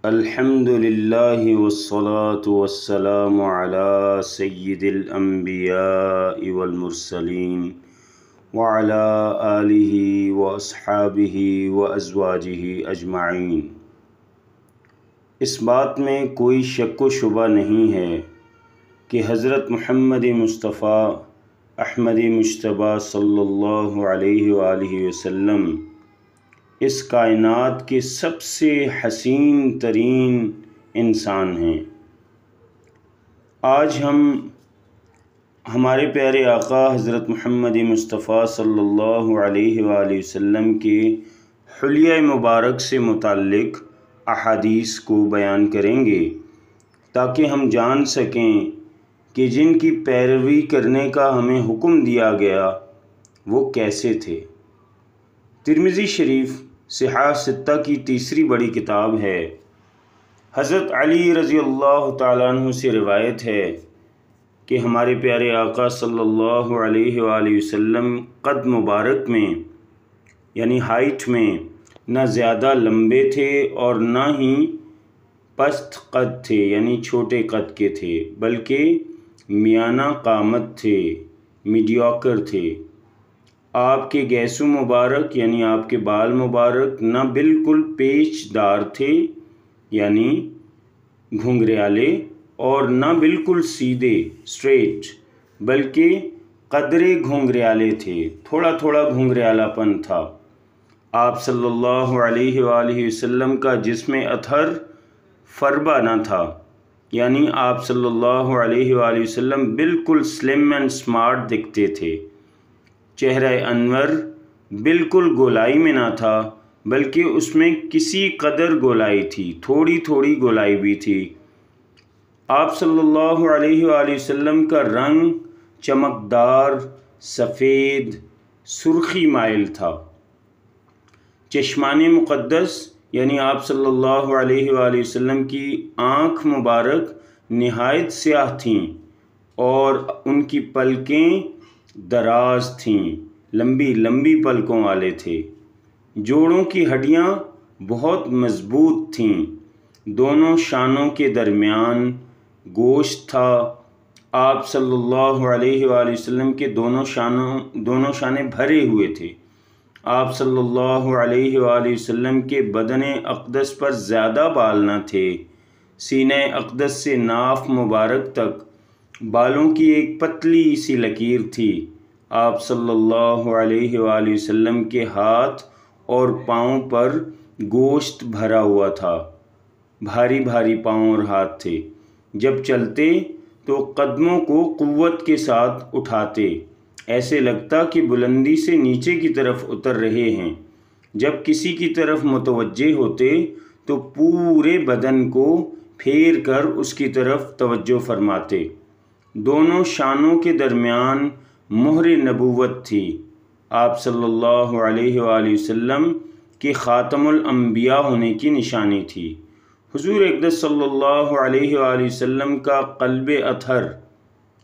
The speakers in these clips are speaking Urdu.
الحمد للہ والصلاة والسلام علی سید الانبیاء والمرسلین وعلی آلہ واصحابہ وازواجہ اجمعین۔ اس بات میں کوئی شک و شبہ نہیں ہے کہ حضرت محمد مصطفیٰ احمد مجتبیٰ صلی اللہ علیہ وآلہ وسلم اس کائنات کے سب سے حسین ترین انسان ہیں۔ آج ہم ہمارے پیارے آقا حضرت محمد مصطفیٰ صلی اللہ علیہ وآلہ وسلم کے حلیہ مبارک سے متعلق احادیث کو بیان کریں گے تاکہ ہم جان سکیں کہ جن کی پیروی کرنے کا ہمیں حکم دیا گیا وہ کیسے تھے۔ ترمذی شریف صحاح ستہ کی تیسری بڑی کتاب ہے۔ حضرت علی رضی اللہ تعالیٰ عنہ سے روایت ہے کہ ہمارے پیارے آقا صلی اللہ علیہ وآلہ وسلم قد مبارک میں یعنی ہائٹ میں نہ زیادہ لمبے تھے اور نہ ہی پست قد تھے یعنی چھوٹے قد کے تھے، بلکہ میانہ قامت تھے، میڈیوکر تھے۔ آپ کے گیسو مبارک یعنی آپ کے بال مبارک نہ بالکل پیچ دار تھے یعنی گھنگریالے، اور نہ بالکل سیدھے اسٹریٹ، بلکہ قدرے گھنگریالے تھے، تھوڑا تھوڑا گھنگریالا پن تھا۔ آپ صلی اللہ علیہ وآلہ وسلم کا جسم اطہر فربہ نہ تھا، یعنی آپ صلی اللہ علیہ وآلہ وسلم بالکل سلم اینڈ سمارٹ دکھتے تھے۔ چہرہ انور بالکل گولائی میں نہ تھا، بلکہ اس میں کسی قدر گولائی تھی، تھوڑی تھوڑی گولائی بھی تھی۔ آپ صلی اللہ علیہ وآلہ وسلم کا رنگ چمکدار سفید سرخی مائل تھا۔ چشمان مقدس یعنی آپ صلی اللہ علیہ وآلہ وسلم کی آنکھ مبارک نہایت سیاہ تھیں اور ان کی پلکیں دراز تھیں، لمبی لمبی پلکوں والے تھے۔ جوڑوں کی ہڈیاں بہت مضبوط تھیں، دونوں شانوں کے درمیان گوشت تھا۔ آپ صلی اللہ علیہ وآلہ وسلم کے دونوں شانے بھرے ہوئے تھے۔ آپ صلی اللہ علیہ وآلہ وسلم کے بدن اقدس پر زیادہ بال نہ تھے۔ سینہ اقدس سے ناف مبارک تک بالوں کی ایک پتلی سی لکیر تھی۔ آپ صلی اللہ علیہ وآلہ وسلم کے ہاتھ اور پاؤں پر گوشت بھرا ہوا تھا، بھاری بھاری پاؤں اور ہاتھ تھے۔ جب چلتے تو قدموں کو قوت کے ساتھ اٹھاتے، ایسے لگتا کہ بلندی سے نیچے کی طرف اتر رہے ہیں۔ جب کسی کی طرف متوجہ ہوتے تو پورے بدن کو پھیر کر اس کی طرف توجہ فرماتے۔ دونوں شانوں کے درمیان مہر نبوت تھی۔ آپ صلی اللہ علیہ وآلہ وسلم کے خاتم الانبیاء ہونے کی نشانی تھی۔ حضور اقدس صلی اللہ علیہ وآلہ وسلم کا قلب اطہر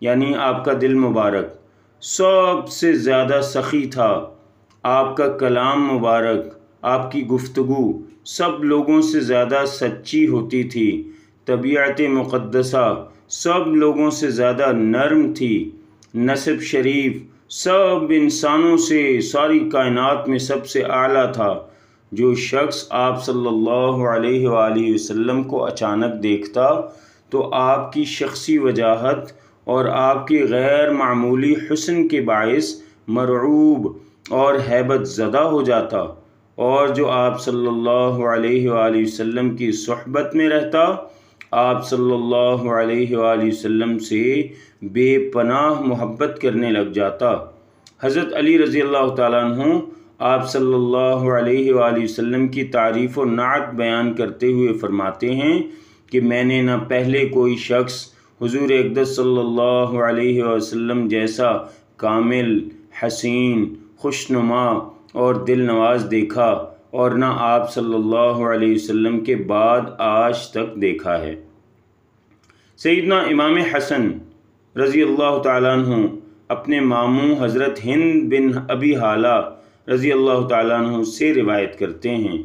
یعنی آپ کا دل مبارک سب سے زیادہ سخی تھا۔ آپ کا کلام مبارک، آپ کی گفتگو سب لوگوں سے زیادہ سچی ہوتی تھی۔ طبیعت مقدسہ سب لوگوں سے زیادہ نرم تھی۔ نسب شریف سب انسانوں سے ساری کائنات میں سب سے اعلیٰ تھا۔ جو شخص آپ صلی اللہ علیہ وآلہ وسلم کو اچانک دیکھتا تو آپ کی شخصی وجاہت اور آپ کی غیر معمولی حسن کے باعث مرعوب اور ہیبت زدہ ہو جاتا، اور جو آپ صلی اللہ علیہ وآلہ وسلم کی صحبت میں رہتا آپ صلی اللہ علیہ وآلہ وسلم سے بے پناہ محبت کرنے لگ جاتا۔ حضرت علی رضی اللہ تعالیٰ عنہ آپ صلی اللہ علیہ وآلہ وسلم کی تعریف و نعت بیان کرتے ہوئے فرماتے ہیں کہ میں نے نہ پہلے کوئی شخص حضور اقدس صلی اللہ علیہ وسلم جیسا کامل، حسین، خوشنما اور دل نواز دیکھا، اور نہ آپ صلی اللہ علیہ وسلم کے بعد آج تک دیکھا ہے۔ سیدنا امام حسن رضی اللہ تعالیٰ عنہ اپنے ماموں حضرت ہند بن ابی حالہ رضی اللہ تعالیٰ عنہ سے روایت کرتے ہیں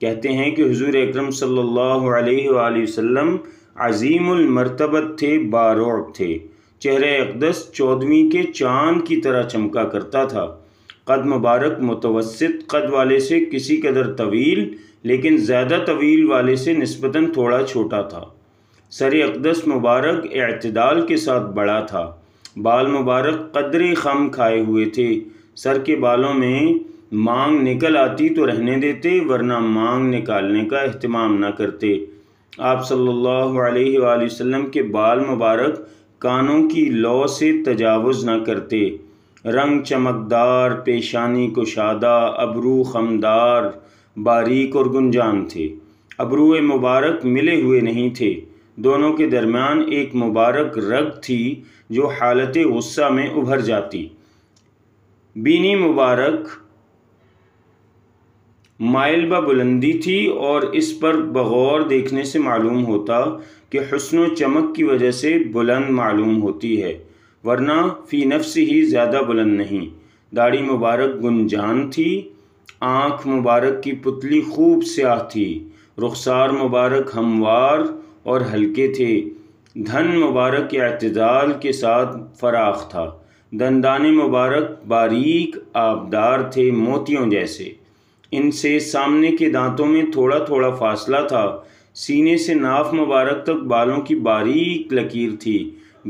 کہتے ہیں کہ حضور اکرم صلی اللہ علیہ وآلہ وسلم عظیم المرتبت تھے، بارعب تھے۔ چہرہ اقدس 14ویں کے چاند کی طرح چمکا کرتا تھا۔ قد مبارک متوسط قد والے سے کسی قدر طویل، لیکن زیادہ طویل والے سے نسبتاً تھوڑا چھوٹا تھا۔ سر اقدس مبارک اعتدال کے ساتھ بڑا تھا۔ بال مبارک قدرے خم کھائے ہوئے تھے۔ سر کے بالوں میں مانگ نکل آتی تو رہنے دیتے، ورنہ مانگ نکالنے کا اہتمام نہ کرتے۔ آپ صلی اللہ علیہ وآلہ وسلم کے بال مبارک کانوں کی لو سے تجاوز نہ کرتے۔ رنگ چمکدار، پیشانی کشادہ، ابرو خمدار، باریک اور گنجان تھے۔ ابرو مبارک ملے ہوئے نہیں تھے، دونوں کے درمیان ایک مبارک رگ تھی جو حالت غصہ میں ابھر جاتی۔ بینی مبارک مائل بہ بلندی تھی اور اس پر بغور دیکھنے سے معلوم ہوتا کہ حسن و چمک کی وجہ سے بلند معلوم ہوتی ہے، ورنہ فی نفس ہی زیادہ بلند نہیں۔ داڑھی مبارک گنجان تھی۔ آنکھ مبارک کی پتلی خوب سیاہ تھی۔ رخسار مبارک ہموار اور ہلکے تھے۔ دھن مبارک اعتدال کے ساتھ فراخ تھا۔ دندان مبارک باریک آبدار تھے، موتیوں جیسے۔ ان سے سامنے کے دانتوں میں تھوڑا تھوڑا فاصلہ تھا۔ سینے سے ناف مبارک تک بالوں کی باریک لکیر تھی۔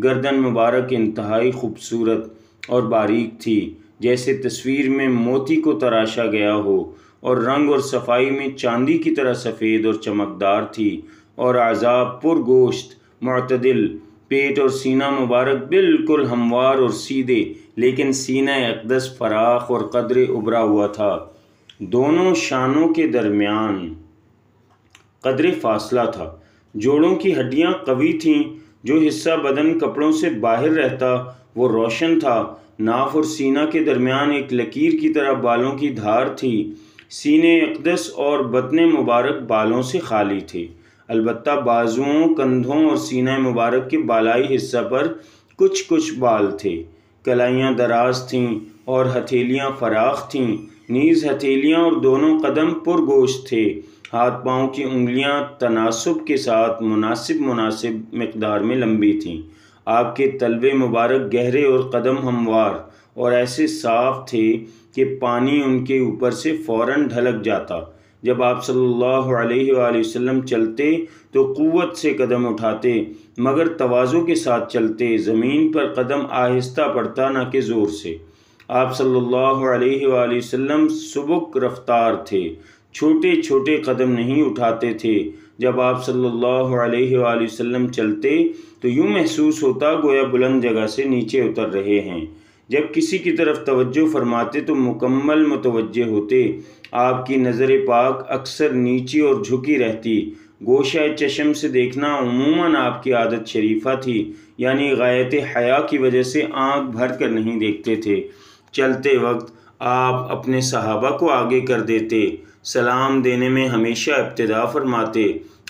گردن مبارک انتہائی خوبصورت اور باریک تھی، جیسے تصویر میں موتی کو تراشا گیا ہو، اور رنگ اور صفائی میں چاندی کی طرح سفید اور چمکدار تھی، اور اعضاء پرگوشت معتدل۔ پیٹ اور سینہ مبارک بالکل ہموار اور سیدھے، لیکن سینہ اقدس فراخ اور قدرے ابھرا ہوا تھا۔ دونوں شانوں کے درمیان قدرے فاصلہ تھا۔ جوڑوں کی ہڈیاں قوی تھیں۔ جو حصہ بدن کپڑوں سے باہر رہتا وہ روشن تھا۔ ناف اور سینہ کے درمیان ایک لکیر کی طرح بالوں کی دھار تھی۔ سینے اقدس اور بطن مبارک بالوں سے خالی تھے، البتہ بازوؤں، کندھوں اور سینہ مبارک کے بالائی حصہ پر کچھ بال تھے۔ کلائیاں دراز تھیں اور ہتھیلیاں فراخ تھیں۔ نیز ہتھیلیاں اور دونوں قدم پرگوشت تھے۔ ہاتھ پاؤں کی انگلیاں تناسب کے ساتھ مناسب مقدار میں لمبی تھیں۔ آپ کے تلوے مبارک گہرے اور قدم ہموار اور ایسے صاف تھے کہ پانی ان کے اوپر سے فوراً ڈھلک جاتا۔ جب آپ صلی اللہ علیہ وآلہ وسلم چلتے تو قوت سے قدم اٹھاتے، مگر تواضع کے ساتھ چلتے۔ زمین پر قدم آہستہ پڑتا، نہ کہ زور سے۔ آپ صلی اللہ علیہ وآلہ وسلم سبک رفتار تھے، چھوٹے چھوٹے قدم نہیں اٹھاتے تھے۔ جب آپ صلی اللہ علیہ وآلہ وسلم چلتے تو یوں محسوس ہوتا گویا بلند جگہ سے نیچے اتر رہے ہیں۔ جب کسی کی طرف توجہ فرماتے تو مکمل متوجہ ہوتے۔ آپ کی نظر پاک اکثر نیچی اور جھکی رہتی۔ گوشہ چشم سے دیکھنا عموماً آپ کی عادت شریفہ تھی، یعنی غایت حیا کی وجہ سے آنکھ بھر کر نہیں دیکھتے تھے۔ چلتے وقت آپ اپنے صحابہ کو آگے کر دیتے، سلام دینے میں ہمیشہ ابتدا فرماتے۔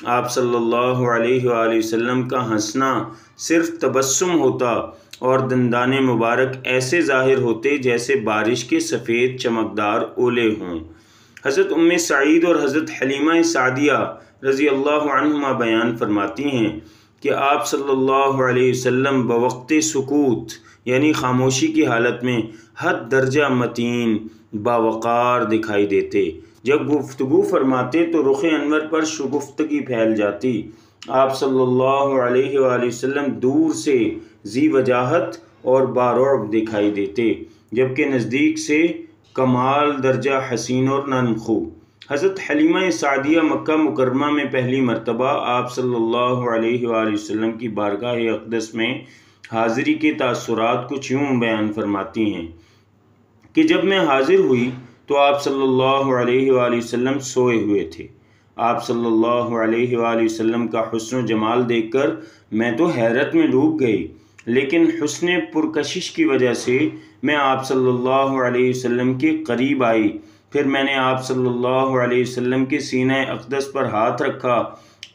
آپ صلی اللہ علیہ وآلہ وسلم کا ہنسنا صرف تبسم ہوتا اور دندان مبارک ایسے ظاہر ہوتے جیسے بارش کے سفید چمکدار اولے ہوں۔ حضرت ام سعید اور حضرت حلیمہ سعدیہ رضی اللہ عنہما بیان فرماتی ہیں کہ آپ صلی اللہ علیہ وسلم بوقت سکوت یعنی خاموشی کی حالت میں حد درجہ متین باوقار دکھائی دیتے۔ جب گفتگو فرماتے تو رخ انور پر شگفتگی پھیل جاتی۔ آپ صلی اللہ علیہ وآلہ وسلم دور سے ذی وجاہت اور بارعب دکھائی دیتے، جبکہ نزدیک سے کمال درجہ حسین اور نرم خو۔ حضرت حلیمہ سعدیہ مکہ مکرمہ میں پہلی مرتبہ آپ صلی اللہ علیہ وآلہ وسلم کی بارگاہ اقدس میں حاضری کے تاثرات کچھ یوں بیان فرماتی ہیں کہ جب میں حاضر ہوئی تو آپ صلی اللہ علیہ وآلہ وسلم سوئے ہوئے تھے۔ آپ صلی اللہ علیہ وآلہ وسلم کا حسن و جمال دیکھ کر میں تو حیرت میں ڈوب گئی، لیکن حسن پرکشش کی وجہ سے میں آپ صلی اللہ علیہ وسلم کے قریب آئی۔ پھر میں نے آپ صلی اللہ علیہ وسلم کے سینہ اقدس پر ہاتھ رکھا۔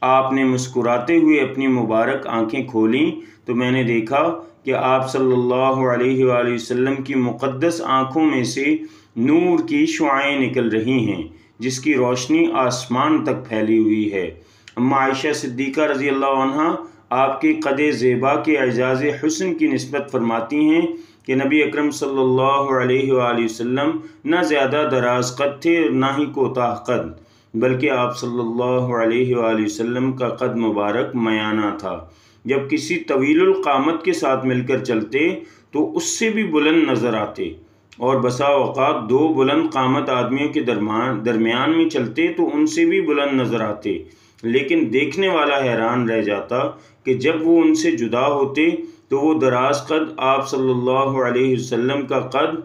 آپ نے مسکراتے ہوئے اپنی مبارک آنکھیں کھولیں تو میں نے دیکھا کہ آپ صلی اللہ علیہ وآلہ وسلم کی مقدس آنکھوں میں سے نور کی شعاعیں نکل رہی ہیں، جس کی روشنی آسمان تک پھیلی ہوئی ہے۔ اما عائشہ صدیقہ رضی اللہ عنہ آپ کے قد زیبا کے اعجاز حسن کی نسبت فرماتی ہیں کہ نبی اکرم صلی اللہ علیہ وآلہ وسلم نہ زیادہ دراز قد تھے اور نہ ہی کوتاہ قد، بلکہ آپ صلی اللہ علیہ وآلہ وسلم کا قد مبارک میانہ تھا۔ جب کسی طویل القامت کے ساتھ مل کر چلتے تو اس سے بھی بلند نظر آتے، اور بسا اوقات دو بلند قامت آدمیوں کے درمیان میں چلتے تو ان سے بھی بلند نظر آتے، لیکن دیکھنے والا حیران رہ جاتا کہ جب وہ ان سے جدا ہوتے تو وہ دراز قد آپ صلی اللہ علیہ وسلم کا قد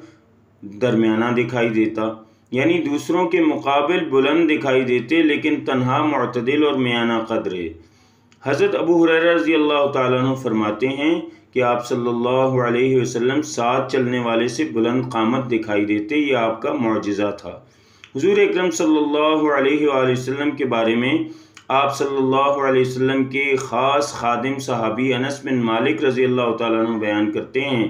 درمیانہ دکھائی دیتا، یعنی دوسروں کے مقابل بلند دکھائی دیتے لیکن تنہا معتدل اور میانہ قد رہے۔ حضرت ابو ہریرہ رضی اللہ تعالیٰ عنہ فرماتے ہیں کہ آپ صلی اللہ علیہ وسلم ساتھ چلنے والے سے بلند قامت دکھائی دیتے، یہ آپ کا معجزہ تھا۔ حضور اکرم صلی اللہ علیہ وآلہ وسلم کے بارے میں آپ صلی اللہ علیہ وسلم کے خاص خادم صحابی انس بن مالک رضی اللہ تعالیٰ عنہ بیان کرتے ہیں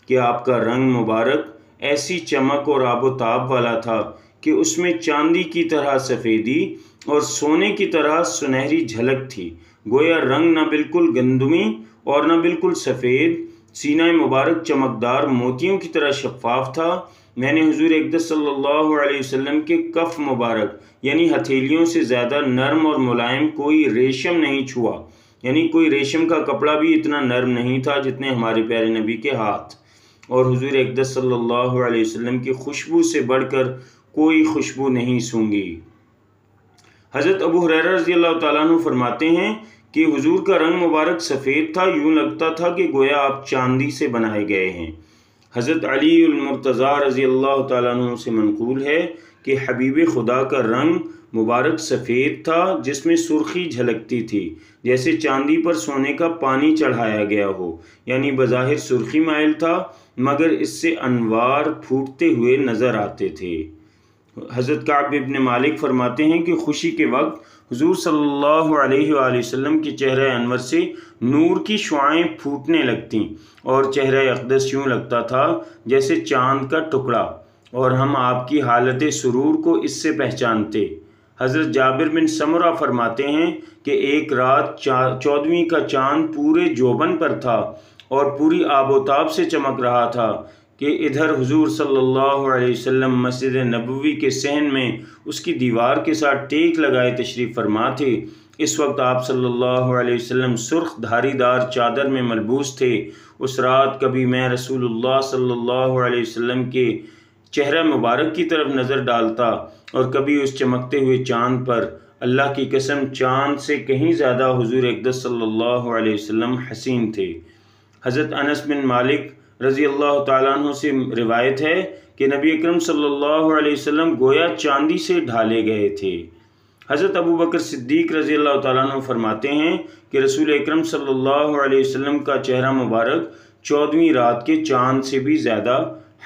کہ آپ کا رنگ مبارک ایسی چمک اور آب و تاب والا تھا کہ اس میں چاندی کی طرح سفیدی اور سونے کی طرح سنہری جھلک تھی، گویا رنگ نہ بالکل گندمی اور نہ بالکل سفید، سینہ مبارک چمکدار موتیوں کی طرح شفاف تھا۔ میں نے حضور اقدس صلی اللہ علیہ وسلم کے کف مبارک یعنی ہتھیلیوں سے زیادہ نرم اور ملائم کوئی ریشم نہیں چھوا، یعنی کوئی ریشم کا کپڑا بھی اتنا نرم نہیں تھا جتنے ہمارے پیارے نبی کے ہاتھ، اور حضور اقدس صلی اللہ علیہ وسلم کی خوشبو سے بڑھ کر کوئی خوشبو نہیں سونگھی۔ حضرت ابو ہریرہ رضی اللہ تعالیٰ عنہ فرماتے ہیں کہ حضور کا رنگ مبارک سفید تھا، یوں لگتا تھا کہ گویا آپ چاندی سے بنائے گئے ہیں۔ حضرت علی المرتضیٰ رضی اللہ تعالیٰ عنہ سے منقول ہے کہ حبیب خدا کا رنگ مبارک سفید تھا جس میں سرخی جھلکتی تھی، جیسے چاندی پر سونے کا پانی چڑھایا گیا ہو، یعنی بظاہر سرخی مائل تھا مگر اس سے انوار پھوٹتے ہوئے نظر آتے تھے۔ حضرت کعب بن مالک فرماتے ہیں کہ خوشی کے وقت حضور صلی اللہ علیہ وآلہ وسلم کے چہرہ انور سے نور کی شعاعیں پھوٹنے لگتیں اور چہرہ اقدس یوں لگتا تھا جیسے چاند کا ٹکڑا، اور ہم آپ کی حالت سرور کو اس سے پہچانتے۔ حضرت جابر بن سمرہ فرماتے ہیں کہ ایک رات 14ویں کا چاند پورے جوبن پر تھا اور پوری آب و تاب سے چمک رہا تھا کہ ادھر حضور صلی اللہ علیہ وسلم مسجد نبوی کے صحن میں اس کی دیوار کے ساتھ ٹیک لگائے تشریف فرما تھے۔ اس وقت آپ صلی اللہ علیہ وسلم سرخ دھاری دار چادر میں ملبوس تھے۔ اس رات کبھی میں رسول اللہ صلی اللہ علیہ وسلم کے چہرہ مبارک کی طرف نظر ڈالتا اور کبھی اس چمکتے ہوئے چاند پر۔ اللہ کی قسم چاند سے کہیں زیادہ حضور اقدس صلی اللہ علیہ وسلم حسین تھے۔ حضرت انس بن مالک رضی اللہ تعالیٰ عنہ سے روایت ہے کہ نبی اکرم صلی اللہ علیہ وسلم گویا چاندی سے ڈھالے گئے تھے۔ حضرت ابو بکر صدیق رضی اللہ تعالیٰ عنہ فرماتے ہیں کہ رسول اکرم صلی اللہ علیہ وسلم کا چہرہ مبارک 14ویں رات کے چاند سے بھی زیادہ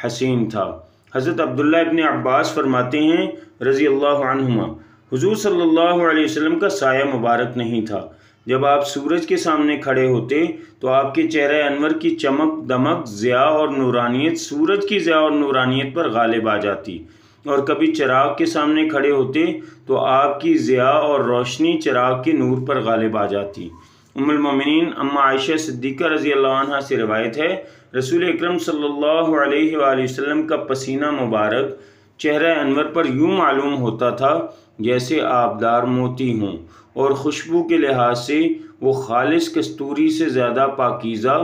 حسین تھا۔ حضرت عبداللہ ابن عباس فرماتے ہیں رضی اللہ عنہما، حضور صلی اللہ علیہ وسلم کا سایہ مبارک نہیں تھا۔ جب آپ سورج کے سامنے کھڑے ہوتے تو آپ کے چہرہ انور کی چمک دمک ضیاء اور نورانیت سورج کی ضیاء اور نورانیت پر غالب آ جاتی، اور کبھی چراغ کے سامنے کھڑے ہوتے تو آپ کی ضیاء اور روشنی چراغ کے نور پر غالب آ جاتی۔ ام المومنین اما عائشہ صدیقہ رضی اللہ عنہ سے روایت ہے رسول اکرم صلی اللہ علیہ وآلہ وسلم کا پسینہ مبارک چہرہ انور پر یوں معلوم ہوتا تھا جیسے آبدار موتی ہوں، اور خوشبو کے لحاظ سے وہ خالص کستوری سے زیادہ پاکیزہ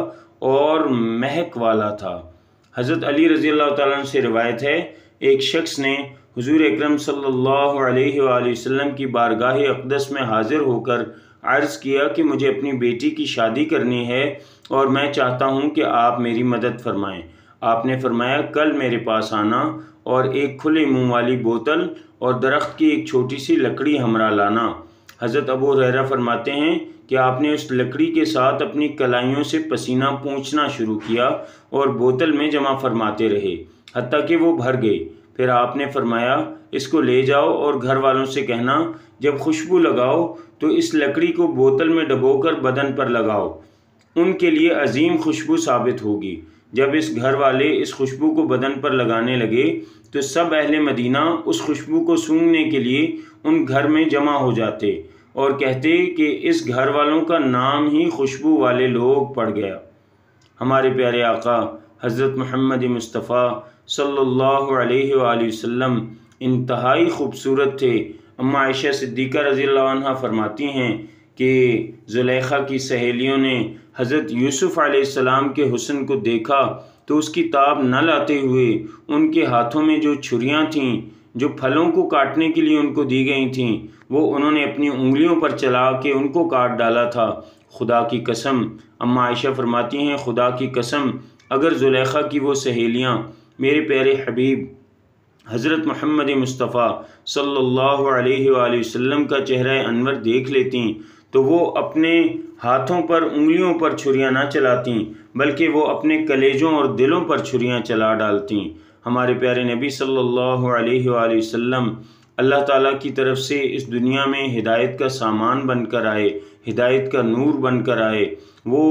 اور مہک والا تھا۔ حضرت علی رضی اللہ تعالیٰ عنہ سے روایت ہے ایک شخص نے حضور اکرم صلی اللہ علیہ وآلہ وسلم کی بارگاہ اقدس میں حاضر ہو کر عرض کیا کہ مجھے اپنی بیٹی کی شادی کرنی ہے اور میں چاہتا ہوں کہ آپ میری مدد فرمائیں۔ آپ نے فرمایا کل میرے پاس آنا اور ایک کھلے منہ والی بوتل اور درخت کی ایک چھوٹی سی لکڑی ہمراہ لانا۔ حضرت ابو ہریرہ فرماتے ہیں کہ آپ نے اس لکڑی کے ساتھ اپنی کلائیوں سے پسینہ پونچھنا شروع کیا اور بوتل میں جمع فرماتے رہے حتیٰ کہ وہ بھر گئی۔ پھر آپ نے فرمایا اس کو لے جاؤ اور گھر والوں سے کہنا جب خوشبو لگاؤ تو اس لکڑی کو بوتل میں ڈبو کر بدن پر لگاؤ، ان کے لیے عظیم خوشبو ثابت ہوگی۔ جب اس گھر والے اس خوشبو کو بدن پر لگانے لگے تو سب اہل مدینہ اس خوشبو کو سونگھنے کے لیے ان گھر میں جمع ہو جاتے اور کہتے کہ اس گھر والوں کا نام ہی خوشبو والے لوگ پڑ گیا۔ ہمارے پیارے آقا حضرت محمد مصطفیٰ صلی اللہ علیہ وآلہ وسلم انتہائی خوبصورت تھے۔ اماں عائشہ صدیقہ رضی اللہ عنہ فرماتی ہیں کہ زلیخا کی سہیلیوں نے حضرت یوسف علیہ السلام کے حسن کو دیکھا تو اس کی تاب نہ لاتے ہوئے ان کے ہاتھوں میں جو چھریاں تھیں جو پھلوں کو کاٹنے کے لیے ان کو دی گئی تھیں وہ انہوں نے اپنی انگلیوں پر چلا کے ان کو کاٹ ڈالا تھا۔ خدا کی قسم، اماں عائشہ فرماتی ہیں خدا کی قسم اگر زلیخا کی وہ سہیلیاں میرے پیارے حبیب حضرت محمد مصطفیٰ صلی اللہ علیہ وآلہ وسلم کا چہرہ انور دیکھ لیتیں تو وہ اپنے ہاتھوں پر انگلیوں پر چھریاں نہ چلاتیں بلکہ وہ اپنے کلیجوں اور دلوں پر چھریاں چلا ڈالتیں۔ ہمارے پیارے نبی صلی اللہ علیہ وآلہ وسلم اللہ تعالیٰ کی طرف سے اس دنیا میں ہدایت کا سامان بن کر آئے، ہدایت کا نور بن کر آئے۔ وہ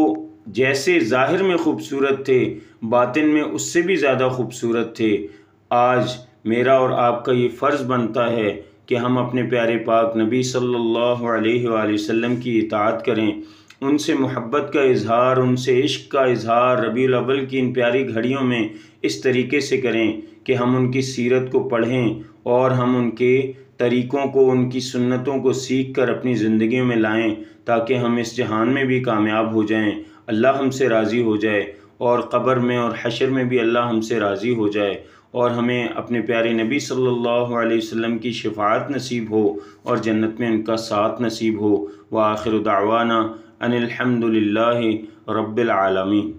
جیسے ظاہر میں خوبصورت تھے باطن میں اس سے بھی زیادہ خوبصورت تھے۔ آج میرا اور آپ کا یہ فرض بنتا ہے کہ ہم اپنے پیارے پاک نبی صلی اللہ علیہ وآلہ وسلم کی اطاعت کریں، ان سے محبت کا اظہار، ان سے عشق کا اظہار ربیع الاول کی ان پیاری گھڑیوں میں اس طریقے سے کریں کہ ہم ان کی سیرت کو پڑھیں اور ہم ان کے طریقوں کو، ان کی سنتوں کو سیکھ کر اپنی زندگیوں میں لائیں تاکہ ہم اس جہان میں بھی کامیاب ہو جائیں، اللہ ہم سے راضی ہو جائے اور قبر میں اور حشر میں بھی اللہ ہم سے راضی ہو جائے اور ہمیں اپنے پیارے نبی صلی اللہ علیہ وسلم کی شفاعت نصیب ہو اور جنت میں ان کا ساتھ نصیب ہو۔ وآخر دعوانا ان الحمد للہ رب العالمین۔